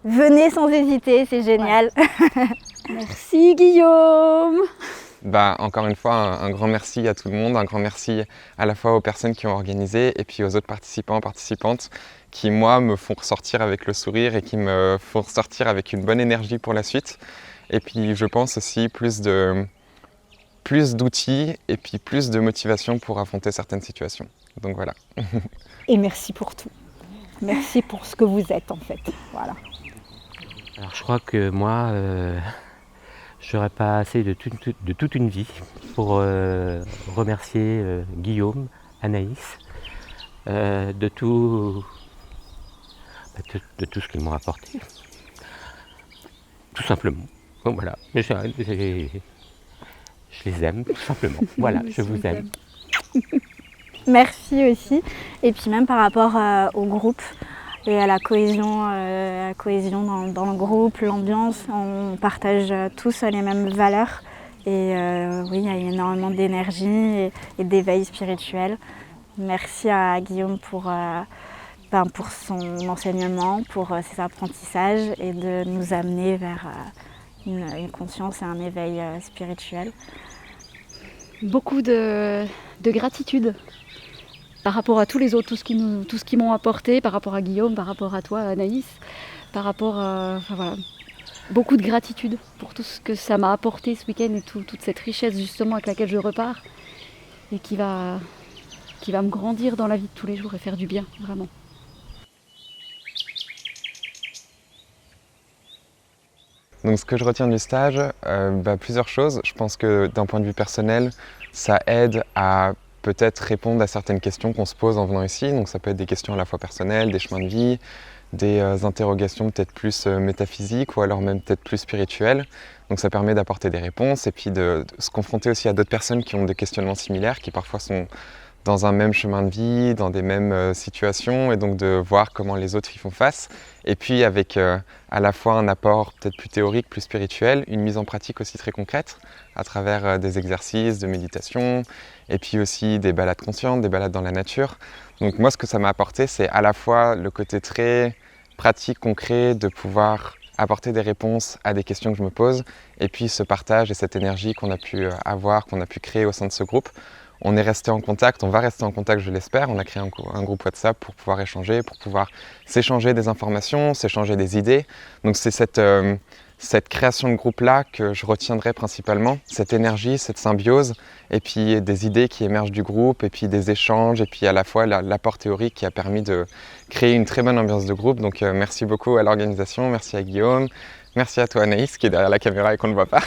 Venez sans hésiter, c'est génial. Ouais. Merci Guillaume. Encore une fois, un grand merci à tout le monde, un grand merci à la fois aux personnes qui ont organisé et puis aux autres participants, participantes qui, moi, me font ressortir avec le sourire et qui me font ressortir avec une bonne énergie pour la suite. Et puis, je pense aussi plus d'outils et puis plus de motivation pour affronter certaines situations. Donc voilà. Et merci pour tout. Merci pour ce que vous êtes en fait. Voilà. Alors je crois que moi, je n'aurais pas assez de toute une vie pour remercier Guillaume, Anaïs, de tout ce qu'ils m'ont apporté. Tout simplement. Bon, voilà. Je les aime, tout simplement. Voilà, je vous aime. Merci aussi. Et puis même par rapport au groupe et à la cohésion, dans le groupe, l'ambiance, on partage tous les mêmes valeurs. Et oui, il y a énormément d'énergie et d'éveil spirituel. Merci à Guillaume pour son enseignement, pour ses apprentissages et de nous amener vers une conscience et un éveil spirituel. Beaucoup de gratitude par rapport à tous les autres, tout ce qu'ils m'ont apporté, par rapport à Guillaume, par rapport à toi, Anaïs, par rapport à... voilà. Beaucoup de gratitude pour tout ce que ça m'a apporté ce week-end et toute cette richesse justement avec laquelle je repars et qui va me grandir dans la vie de tous les jours et faire du bien, vraiment. Donc ce que je retiens du stage, plusieurs choses. Je pense que d'un point de vue personnel, ça aide à peut-être répondre à certaines questions qu'on se pose en venant ici. Donc ça peut être des questions à la fois personnelles, des chemins de vie, des interrogations peut-être plus métaphysiques ou alors même peut-être plus spirituelles. Donc ça permet d'apporter des réponses et puis de se confronter aussi à d'autres personnes qui ont des questionnements similaires, qui parfois sont dans un même chemin de vie, dans des mêmes situations, et donc de voir comment les autres y font face. Et puis avec à la fois un apport peut-être plus théorique, plus spirituel, une mise en pratique aussi très concrète, à travers des exercices de méditation, et puis aussi des balades conscientes, des balades dans la nature. Donc moi, ce que ça m'a apporté, c'est à la fois le côté très pratique, concret, de pouvoir apporter des réponses à des questions que je me pose, et puis ce partage et cette énergie qu'on a pu avoir, qu'on a pu créer au sein de ce groupe. On est resté en contact, on va rester en contact, je l'espère. On a créé un groupe WhatsApp pour pouvoir échanger, pour pouvoir s'échanger des informations, s'échanger des idées. Donc c'est cette création de groupe-là que je retiendrai principalement, cette énergie, cette symbiose, et puis des idées qui émergent du groupe, et puis des échanges, et puis à la fois l'apport théorique qui a permis de créer une très bonne ambiance de groupe. Donc merci beaucoup à l'organisation, merci à Guillaume. Merci à toi Anaïs qui est derrière la caméra et qu'on ne voit pas.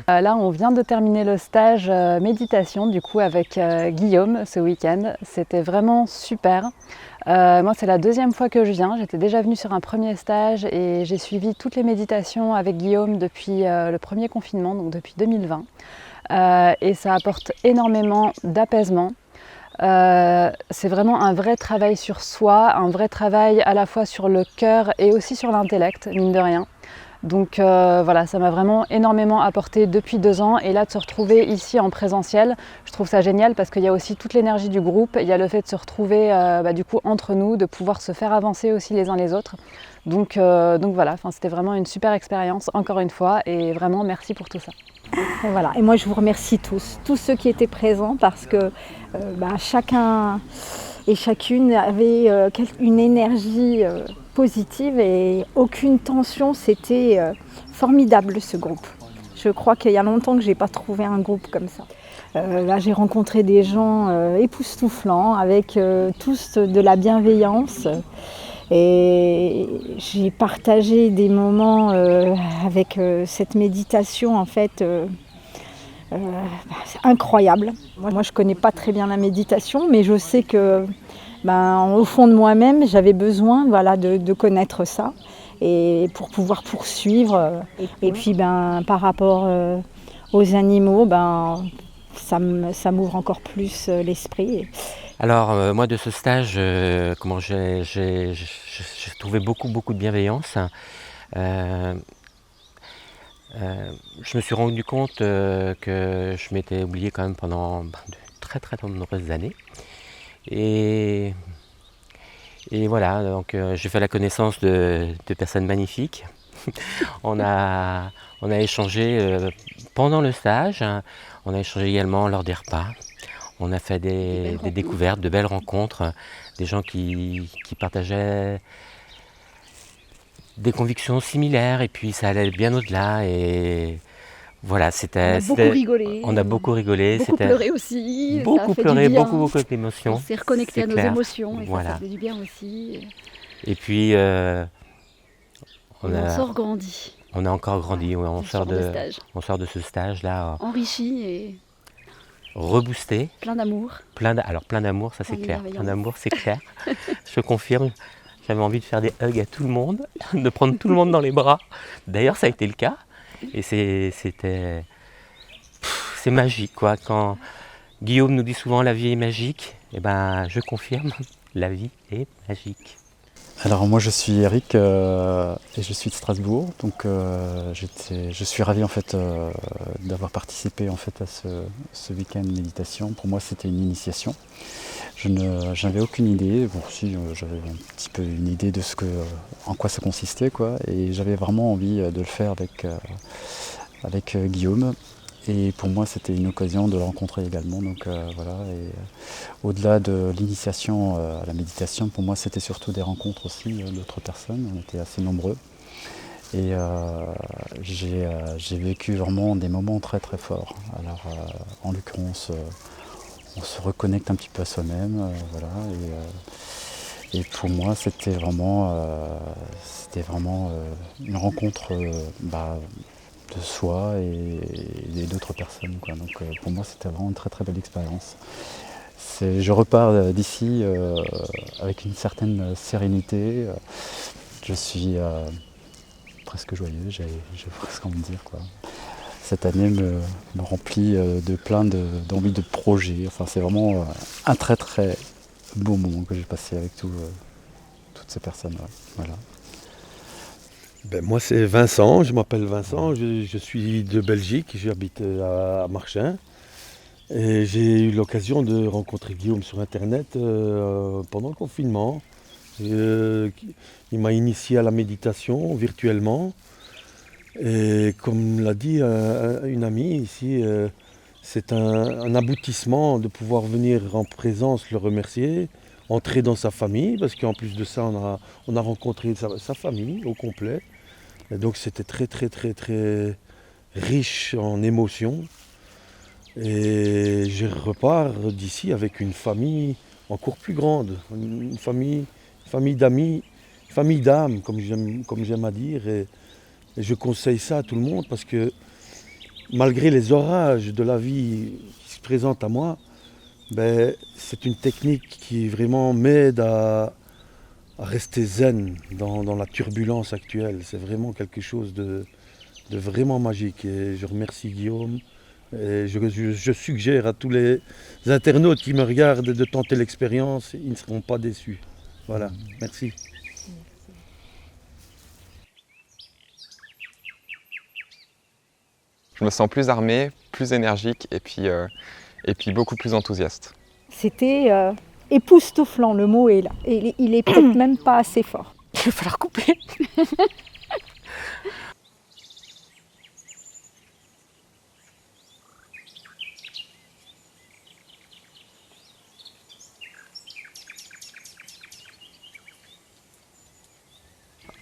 Là on vient de terminer le stage méditation du coup avec Guillaume ce week-end. C'était vraiment super. Moi c'est la deuxième fois que je viens. J'étais déjà venue sur un premier stage et j'ai suivi toutes les méditations avec Guillaume depuis le premier confinement, donc depuis 2020. Et ça apporte énormément d'apaisement. C'est vraiment un vrai travail sur soi, un vrai travail à la fois sur le cœur et aussi sur l'intellect, mine de rien. Donc voilà, ça m'a vraiment énormément apporté depuis 2 ans et là de se retrouver ici en présentiel, je trouve ça génial parce qu'il y a aussi toute l'énergie du groupe, il y a le fait de se retrouver du coup entre nous, de pouvoir se faire avancer aussi les uns les autres. Donc voilà, c'était vraiment une super expérience encore une fois et vraiment merci pour tout ça. Et voilà. Et moi je vous remercie tous ceux qui étaient présents parce que chacun et chacune avait une énergie positive et aucune tension. C'était formidable ce groupe. Je crois qu'il y a longtemps que je n'ai pas trouvé un groupe comme ça. Là j'ai rencontré des gens époustouflants avec tous de la bienveillance. Et j'ai partagé des moments avec cette méditation en fait c'est incroyable. Moi je connais pas très bien la méditation mais je sais que au fond de moi-même j'avais besoin de connaître ça et pour pouvoir poursuivre et puis par rapport aux animaux ça m'ouvre encore plus l'esprit. Alors moi de ce stage, j'ai trouvé beaucoup de bienveillance. Je me suis rendu compte que je m'étais oublié quand même pendant de très nombreuses années. Et Et voilà, donc j'ai fait la connaissance de personnes magnifiques. On a échangé pendant le stage, on a échangé également lors des repas. On a fait des découvertes, de belles rencontres, des gens qui partageaient des convictions similaires et puis ça allait bien au-delà. Et voilà, On a beaucoup rigolé. On a beaucoup rigolé. Beaucoup pleuré aussi. Beaucoup pleuré, beaucoup d'émotions. On s'est reconnecté à nos émotions et voilà. ça fait du bien aussi. Et puis on en sort grandi. On a encore grandi, ouais, on sort de ce stage-là. Enrichi et reboosté. Plein d'amour. Plein d'amour, ça c'est clair. Plein d'amour, c'est clair. Je confirme. J'avais envie de faire des hugs à tout le monde, de prendre tout le monde dans les bras. D'ailleurs, ça a été le cas. Et c'est magique, quoi. Quand Guillaume nous dit souvent la vie est magique, eh ben, je confirme, la vie est magique. Alors moi je suis Eric et je suis de Strasbourg, donc je suis ravi en fait d'avoir participé en fait à ce week-end méditation. Pour moi c'était une initiation. J'avais aucune idée, bon si j'avais un petit peu une idée de en quoi ça consistait quoi, et j'avais vraiment envie de le faire avec Guillaume. Et pour moi, c'était une occasion de le rencontrer également. Donc voilà. Et au-delà de l'initiation à la méditation, pour moi, c'était surtout des rencontres aussi d'autres personnes. On était assez nombreux. Et j'ai vécu vraiment des moments très très forts. Alors, en l'occurrence, on se reconnecte un petit peu à soi-même. Voilà. Et pour moi, c'était vraiment une rencontre. De soi et d'autres personnes, quoi. Donc pour moi c'était vraiment une très très belle expérience. Je repars d'ici avec une certaine sérénité. Je suis presque joyeux, j'ai presque envie de dire quoi. Cette année me remplit de plein d'envie de projets. Enfin, c'est vraiment un très très beau moment que j'ai passé avec toutes ces personnes. Ouais. Voilà. Ben, moi c'est Vincent, je m'appelle Vincent, je suis de Belgique, j'habite à Marchins. Et j'ai eu l'occasion de rencontrer Guillaume sur internet pendant le confinement. Il m'a initié à la méditation virtuellement. Et comme l'a dit une amie ici, c'est un aboutissement de pouvoir venir en présence le remercier, entrer dans sa famille, parce qu'en plus de ça on a rencontré sa famille au complet. Et donc c'était très très très très riche en émotions. Et je repars d'ici avec une famille encore plus grande, une famille d'amis, famille d'âme, comme j'aime à dire. Et je conseille ça à tout le monde parce que malgré les orages de la vie qui se présentent à moi, ben, c'est une technique qui vraiment m'aide à rester zen dans la turbulence actuelle. C'est vraiment quelque chose de vraiment magique. Et je remercie Guillaume. Et je suggère à tous les internautes qui me regardent de tenter l'expérience. Ils ne seront pas déçus. Voilà, merci. Je me sens plus armé, plus énergique et puis beaucoup plus enthousiaste. C'était époustouflant, le mot est là. Et il est peut-être même pas assez fort. Il va falloir couper.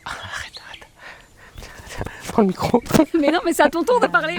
Arrête. Prends le micro. Mais non, mais c'est à ton tour de parler.